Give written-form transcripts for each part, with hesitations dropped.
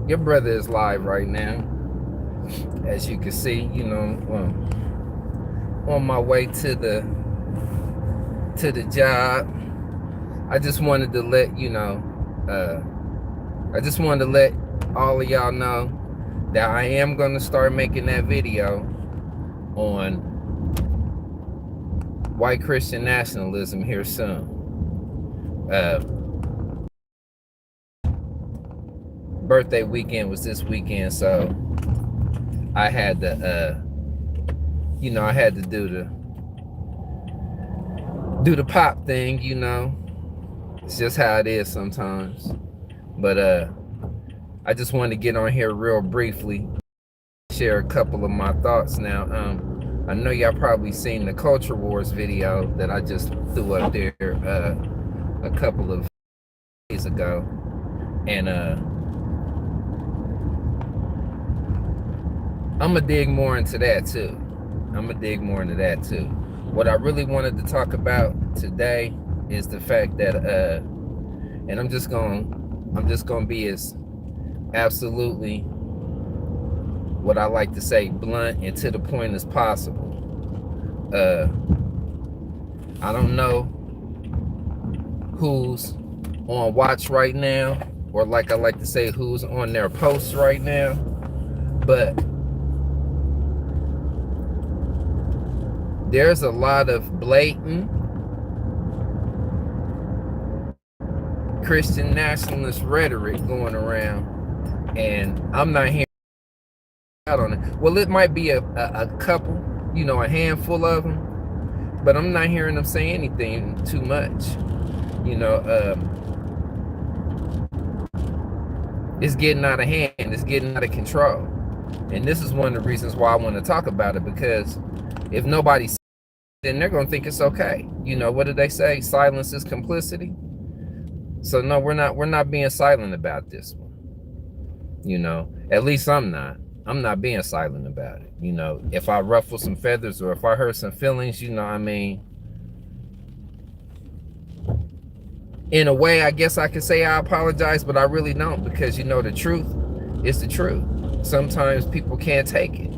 Your brother is live right now, as you can see. On my way to the job. I just wanted to let you know. I just wanted to let all of y'all know that I am gonna start making that video on White Christian Nationalism here soon. Birthday weekend was this weekend, so I had to I had to do the pop thing. It's just how it is sometimes. But I just wanted to get on here real briefly, share a couple of my thoughts. Now, I know y'all probably seen the Culture Wars video that I just threw up there a couple of days ago, and I'm gonna dig more into that too. What I really wanted to talk about today is the fact that and I'm just gonna be as absolutely, what I like to say, blunt and to the point as possible. I don't know who's on watch right now, or like I like to say, who's on their posts right now, but there's a lot of blatant Christian nationalist rhetoric going around, and I'm not hearing out on it. Well, it might be a couple, a handful of them, but I'm not hearing them say anything too much. It's getting out of hand. It's getting out of control. And this is one of the reasons why I want to talk about it, because if nobody says it, then they're going to think it's okay. What do they say? Silence is complicity. So no, we're not being silent about this one. At least I'm not. I'm not being silent about it. If I ruffle some feathers or if I hurt some feelings, in a way, I guess I could say I apologize, but I really don't, because the truth is the truth. Sometimes people can't take it.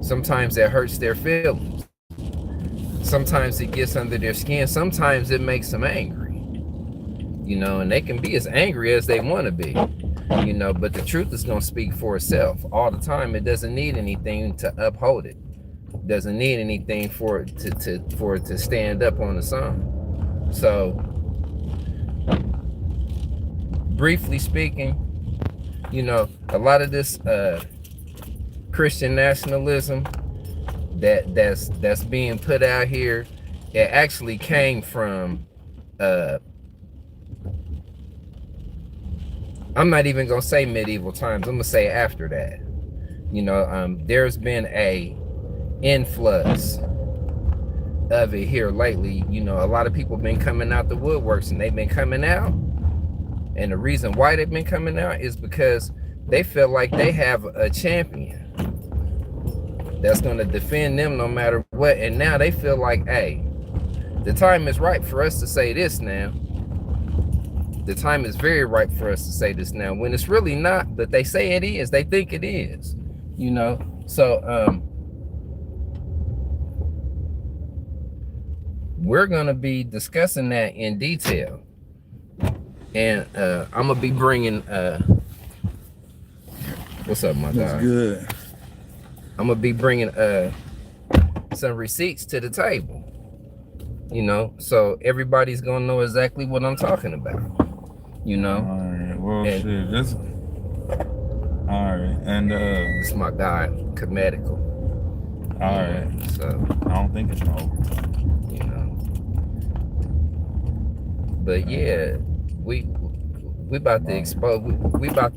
Sometimes it hurts their feelings. Sometimes it gets under their skin. Sometimes it makes them angry. And they can be as angry as they want to be. But the truth is going to speak for itself all the time. It doesn't need anything to uphold it. It doesn't need anything for it to stand up on its own. So, briefly speaking, a lot of this Christian nationalism that's being put out here, it actually came from I'm not even gonna say medieval times. I'm gonna say after that. There's been a influx of it here lately. A lot of people been coming out the woodworks, and they've been coming out. And the reason why they've been coming out is because they feel like they have a champion that's gonna defend them no matter what. And now they feel like, hey, the time is right for us to say this now. The time is very ripe for us to say this now, when it's really not, but they say it is. They think it is, So we're going to be discussing that in detail. And I'm going to be bringing, what's up, my guy? That's good. I'm going to be bringing some receipts to the table, so everybody's going to know exactly what I'm talking about. All right. Well, shit. All right. And it's my guy, Comedical. All right. So I don't think it's over. But yeah, we about to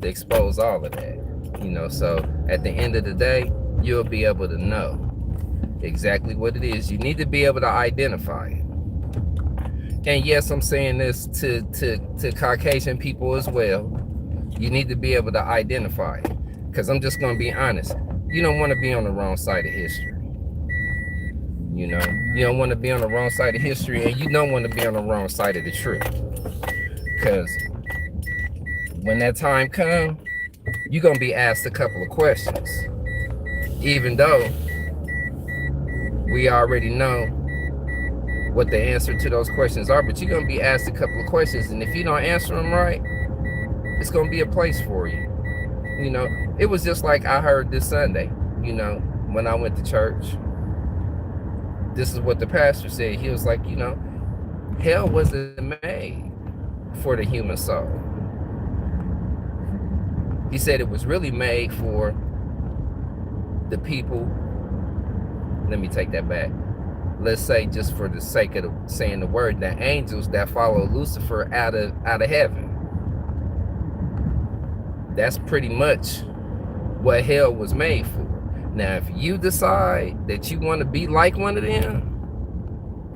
expose all of that. So at the end of the day, you'll be able to know exactly what it is. You need to be able to identify it. And yes, I'm saying this to Caucasian people as well. You need to be able to identify it. Because I'm just going to be honest. You don't want to be on the wrong side of history. You don't want to be on the wrong side of history, and you don't want to be on the wrong side of the truth. Because when that time comes, you're gonna be asked a couple of questions, even though we already know what the answer to those questions are. But you're gonna be asked a couple of questions, and if you don't answer them right, it's gonna be a place for you. You know, it was just like I heard this Sunday, you know, when I went to church. This is what the pastor said. He was like, you know, hell wasn't made for the human soul. He said it was really made for the people. Let me take that back. Let's say, just for the sake of saying the word, the angels that follow Lucifer out of heaven. That's pretty much what hell was made for. Now, if you decide that you want to be like one of them,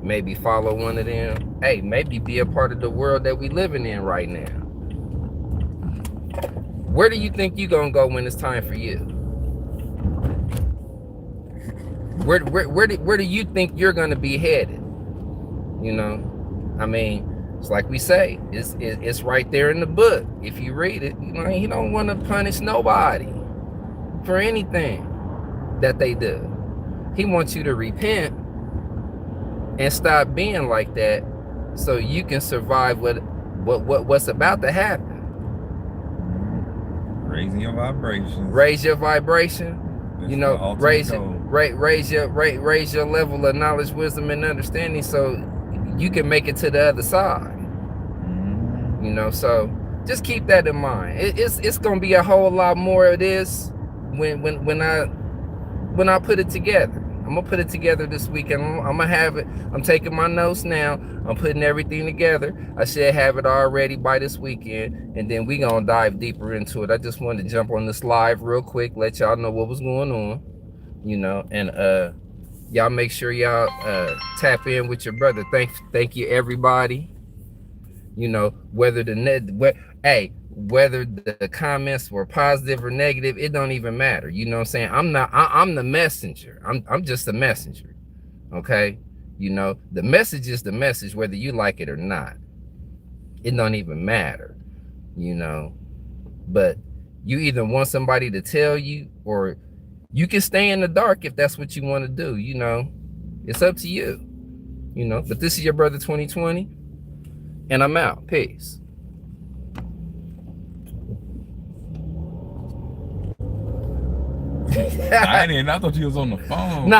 maybe follow one of them, hey, maybe be a part of the world that we living in right now. Where do you think you're gonna go when it's time for you? Where do you think you're gonna be headed? You know, I mean, it's like we say, it's right there in the book. If you read it, you know, he don't want to punish nobody for anything that they do. He wants you to repent and stop being like that, so you can survive what's about to happen. Raising your vibration. Raise your vibration. That's, you know, raise your level of knowledge, wisdom, and understanding, so you can make it to the other side. You know, so just keep that in mind. It's gonna be a whole lot more of this when I put it together. I'm gonna put it together this weekend. I'm gonna have it. I'm taking my notes now. I'm putting everything together. I should have it already by this weekend, and then we gonna dive deeper into it. I just wanted to jump on this live real quick, let y'all know what was going on, you know, and y'all make sure y'all tap in with your brother. Thank you, everybody. You know, whether the comments were positive or negative, it don't even matter. You know what I'm saying? I'm the messenger. I'm just the messenger. Okay? You know, the message is the message, whether you like it or not. It don't even matter. You know. But you either want somebody to tell you, or you can stay in the dark if that's what you want to do. You know. It's up to you. You know. But this is your brother 2020. And I'm out. Peace. I thought you was on the phone. Nah.